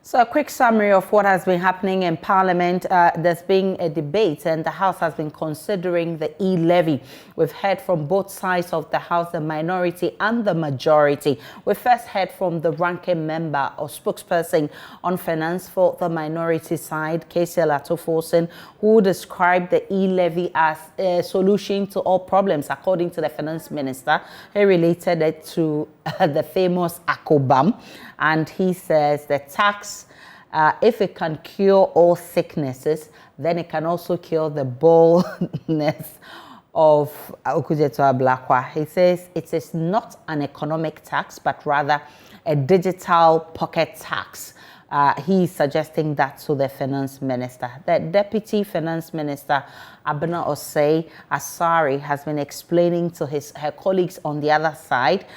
So a quick summary of what has been happening in Parliament. There's been a debate and the House has been considering the E-Levy. We've heard from both sides of the House, the minority and the majority. We first heard from the ranking member or spokesperson on finance for the minority side, KCL Atoforsen, who described the E-Levy as a solution to all problems, according to the finance minister. He related it to the famous Akobam. And he says the tax, if it can cure all sicknesses, then it can also cure the baldness of Okujeto Ablakwa. He says it is not an economic tax, but rather a digital pocket tax. He's suggesting that to the finance minister. The deputy finance minister, Abena Osei Asari, has been explaining to her colleagues on the other side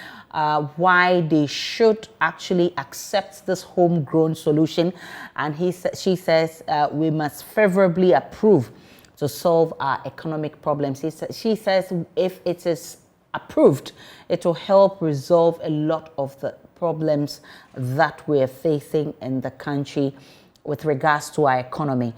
why they should actually accept this homegrown solution. And she says we must favorably approve to solve our economic problems. She says if it is approved, it will help resolve a lot of the problems that we're facing in the country with regards to our economy.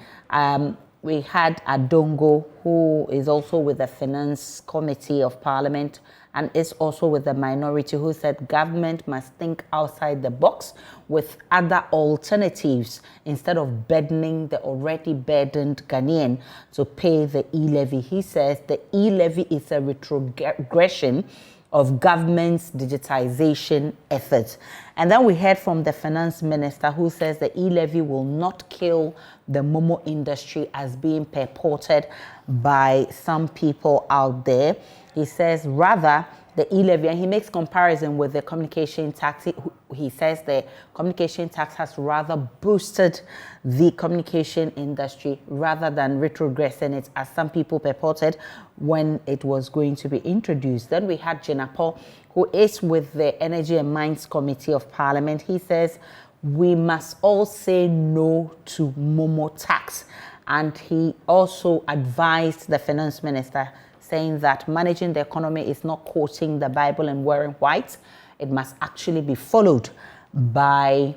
We had Adongo, who is also with the Finance Committee of Parliament and is also with the minority, who said government must think outside the box with other alternatives instead of burdening the already burdened Ghanaian to pay the E-Levy. He says the E-Levy is a retrogression of government's digitization efforts. And then we heard from the finance minister, who says the E-Levy will not kill the momo industry as being purported by some people out there. He says rather the E-Levy, and he makes comparison with the communication tax. He says the communication tax has rather boosted the communication industry rather than retrogressing it as some people purported when it was going to be introduced. Then we had Jenapo, who is with the Energy and Mines Committee of Parliament. He says we must all say no to momo tax. And he also advised the finance minister, saying that managing the economy is not quoting the Bible and wearing white. It must actually be followed by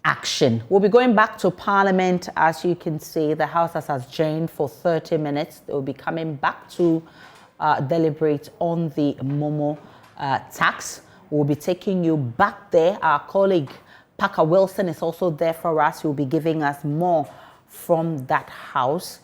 action. We'll be going back to Parliament. As you can see, the House has adjourned for 30 minutes. They will be coming back to deliberate on the momo tax. We'll be taking you back there. Our colleague Parker Wilson is also there for us. He will be giving us more from that House.